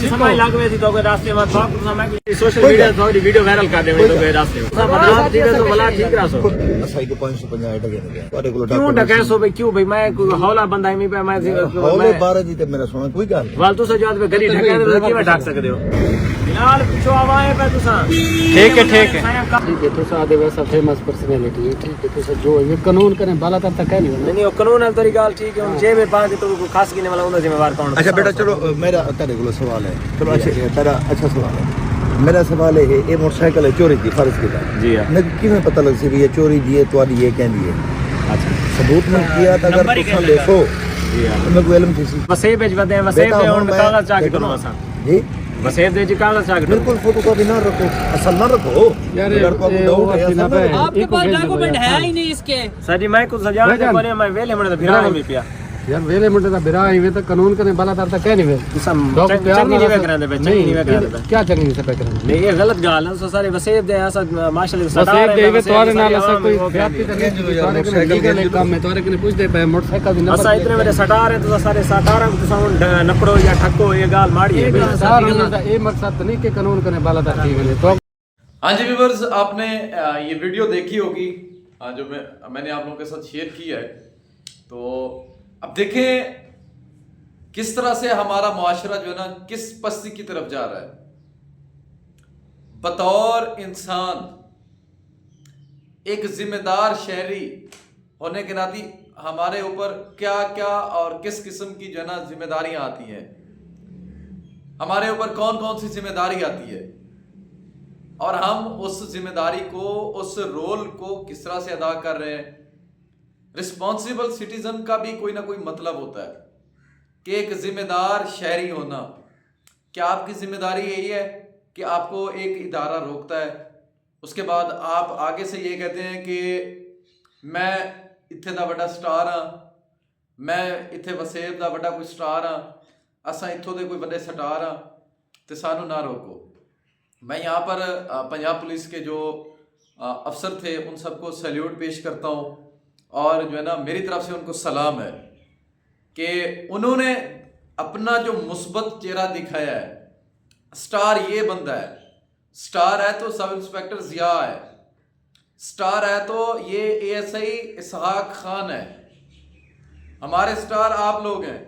समय लागवे थी तो कोई रास्ते में था कुछ समय सोशल मीडिया थोड़ी वीडियो वायरल कर दे तो कोई रास्ते में सब बदनाम थी तो भला ठीक रासो असाई को 550 टके ने और को क्यों ढके सो भाई क्यों भाई मैं हौला बंदा ही पे मैं हौले 12 जी ते मेरा सुना कोई गल फालतू से जात पे गली ढके तो की में ढक सकदे हो फिलहाल पीछे आवाए पे तुसा ठीक है ठीक है तो सादे वैसा फेमस पर्सनालिटी है ठीक है तो जो ये कानून करें बाला तब तक है नहीं कानून है तोरी गाल ठीक है जेब में पा के तो खास गिने वाला उनका जिम्मेवार कौन अच्छा बेटा चलो मेरा तेरे को सवाल है चलो तेरा अच्छा सवाल है मेरा सवाल है ये मोटरसाइकिल है चोरी की फर्ज की जी हां मैं किवें पता लग सी भी ये चोरी दी है तुम्हारी ये कहनी है अच्छा सबूत में किया था अगर तुम देखो जी हां मैं कोई इल्म थी वसेब भेज बदे वसेब पे और कागज चाक करो असा जी वसेब दे जी कागज चाक बिल्कुल फोटो कॉपी ना रखो असल ना रखो यार लड़कों को दो आपके पास डॉक्यूमेंट है ही नहीं इसके सर जी मैं कुछ सजा दे पर मैं वेले मने फिरा में पिया यार वेले मुंडे दा बिरा ही वे तो कानून करें बाला तब तक है नहीं वे चंगी नहीं करांदे बे चंगी नहीं करांदे क्या चंगी से पे करांदे नहीं ये गलत गाल है सो सारे वसेब दे ऐसा माशाल्लाह से वसेब दे वे तोरे नाल ऐसा कोई व्याप्ति तक तोरे के लीगल एक काम में तोरे के पूछ दे पे मोटरसाइकिल भी असा इतने मेरे सटार है तो सारे सटार को साउंड नपड़ो या ठक्को ये गाल माड़ी है ये मकसद नहीं कि कानून करें बाला तक ठीक है तो हाँ जी व्यूअर्स, आपने ये वीडियो देखी होगी जो मैंने आप लोगों के साथ शेयर की है। तो अब देखें किस तरह से हमारा मुआशरा जो है ना किस पस्ती की तरफ जा रहा है। बतौर इंसान एक जिम्मेदार शहरी होने के नाते हमारे ऊपर क्या क्या और किस किस्म की जो है ना जिम्मेदारियां आती हैं, हमारे ऊपर कौन कौन सी जिम्मेदारी आती है और हम उस जिम्मेदारी को उस रोल को किस तरह से अदा कर रहे हैं। रिस्पॉन्सिबल सिटीजन का भी कोई ना कोई मतलब होता है कि एक जिम्मेदार शहरी होना। क्या आपकी जिम्मेदारी यही है कि आपको एक इदारा रोकता है, उसके बाद आप आगे से ये कहते हैं कि मैं इत्थे दा बड़ा स्टार हाँ, मैं इत्थे वसेब दा बड़ा कोई स्टार हाँ, असा इत्थों दे कोई बड़े स्टार हाँ, तो सानू ना रोको। मैं यहाँ पर पंजाब पुलिस के जो अफसर थे उन सबको सैल्यूट पेश करता हूँ और जो है ना मेरी तरफ से उनको सलाम है कि उन्होंने अपना जो मुस्बत चेहरा दिखाया है। स्टार ये बंदा है, स्टार है तो सब इंस्पेक्टर जिया है, स्टार है तो ये एएसआई इसहाक खान है, हमारे स्टार आप लोग हैं।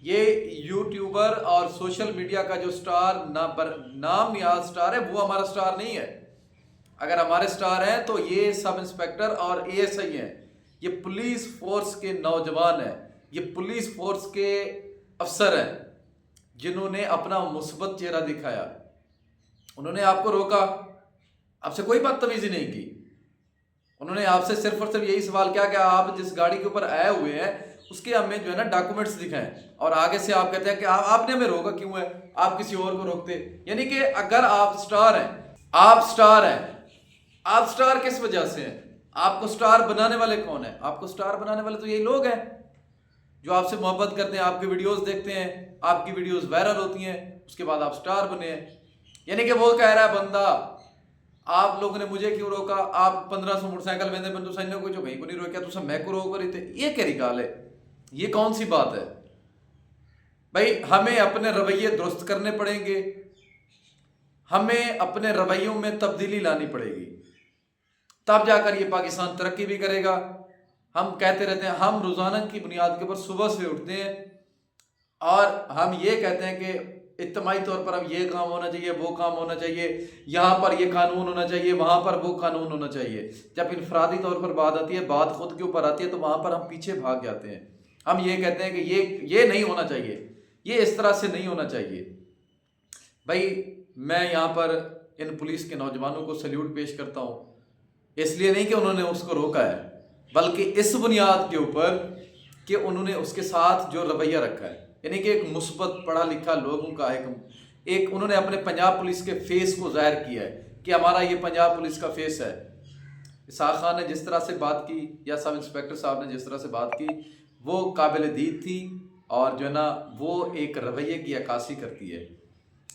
ये यूट्यूबर और सोशल मीडिया का जो स्टार नाम निहाल स्टार है वो हमारा स्टार नहीं है। अगर हमारे स्टार हैं तो ये सब इंस्पेक्टर और एएसआई हैं, ये पुलिस फोर्स के नौजवान हैं, ये पुलिस फोर्स के अफसर हैं जिन्होंने अपना मुस्बत चेहरा दिखाया। उन्होंने आपको रोका, आपसे कोई बदतमीजी नहीं की, उन्होंने आपसे सिर्फ और सिर्फ यही सवाल किया कि आप जिस गाड़ी के ऊपर आए हुए हैं उसके हमें जो है ना डॉक्यूमेंट्स दिखाएं, और आगे से आप कहते हैं कि आपने हमें रोका क्यों है, आप किसी और को रोकते। यानी कि अगर आप स्टार हैं, आप स्टार हैं, आप स्टार किस वजह से हैं, आपको स्टार बनाने वाले कौन है? आपको स्टार बनाने वाले तो यही लोग हैं जो आपसे मोहब्बत करते हैं, आपकी वीडियोस देखते हैं, आपकी वीडियोस वायरल होती हैं, उसके बाद आप स्टार बने हैं। यानी कि वो कह रहा है बंदा आप लोगों ने मुझे क्यों रोका, आप 1500 मोटरसाइकिल वेंदे बंदू सैन्य को जो भाई को नहीं रोका तुम मैं को रोक रही थे, ये केरी गाल है, ये कौन सी बात है भाई। हमें अपने रवैये दुरुस्त करने पड़ेंगे, हमें अपने रवैयों में तब्दीली लानी पड़ेगी, तब जाकर ये पाकिस्तान तरक्की भी करेगा। हम कहते रहते हैं, हम रोजाना की बुनियाद के ऊपर सुबह से उठते हैं और हम ये कहते हैं कि इज्तिमाई तौर पर अब ये काम होना चाहिए, वो काम होना चाहिए, यहाँ पर ये कानून होना चाहिए, वहाँ पर वो कानून होना चाहिए। जब इनफरादी तौर पर बात आती है, बात खुद के ऊपर आती है, तो वहाँ पर हम पीछे भाग जाते हैं। हम ये कहते हैं कि ये नहीं होना चाहिए, ये इस तरह से नहीं होना चाहिए। भाई मैं यहाँ पर इन पुलिस के नौजवानों को सैल्यूट पेश करता हूँ, इसलिए नहीं कि उन्होंने उसको रोका है, बल्कि इस बुनियाद के ऊपर कि उन्होंने उसके साथ जो रवैया रखा है, यानी कि एक मुस्बत पढ़ा लिखा लोगों का एक उन्होंने अपने पंजाब पुलिस के फेस को जाहिर किया है कि हमारा ये पंजाब पुलिस का फेस है। इसहाक खान ने जिस तरह से बात की या सब इंस्पेक्टर साहब ने जिस तरह से बात की वो काबिल दीद थी, और जो है ना वो एक रवैये की अक्कासी करती है,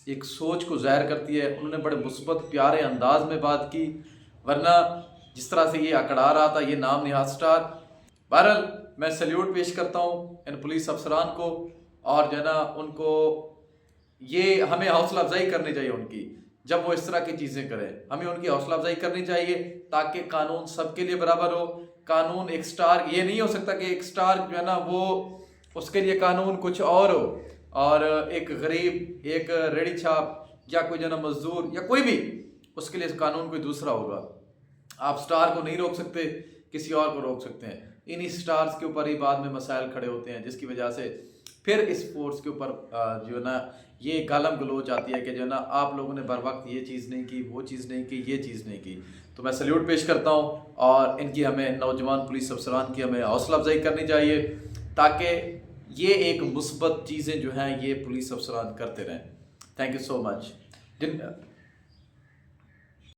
एक सोच को जाहिर करती है। उन्होंने बड़े मुस्बत प्यारे अंदाज में बात की, वरना जिस तरह से ये अकड़ा रहा था ये नाम निहाल स्टार। बहरहाल मैं सैल्यूट पेश करता हूँ इन पुलिस अफसरान को, और जो है ना उनको یہ ہمیں حوصلہ افزائی کرنی چاہیے ان کی جب وہ اس طرح کی چیزیں کریں. ہمیں ان کی حوصلہ افزائی کرنی چاہیے تاکہ قانون سب کے لیے برابر ہو. قانون ایک سٹار یہ نہیں ہو سکتا کہ ایک سٹار جو ہے نا وہ اس کے لیے قانون کچھ اور ہو اور ایک غریب ایک ریڑھی چھاپ یا کوئی جو ہے نا مزدور یا کوئی بھی اس کے لیے قانون کوئی دوسرا ہوگا. آپ سٹار کو نہیں روک سکتے, کسی اور کو روک سکتے ہیں. انہی سٹارز کے اوپر ہی بعد میں مسائل کھڑے ہوتے ہیں جس کی وجہ سے پھر اس فورس کے اوپر جو ہے نا یہ گالم گلوچ آتی ہے کہ جو ہے نا آپ لوگوں نے بر وقت یہ چیز نہیں کی, وہ چیز نہیں کی, یہ چیز نہیں کی. تو میں سلیوٹ پیش کرتا ہوں اور ان کی ہمیں نوجوان پولیس افسران کی ہمیں حوصلہ افزائی کرنی چاہیے تاکہ یہ ایک مثبت چیزیں جو ہیں یہ پولیس افسران کرتے رہیں. Thank you so much.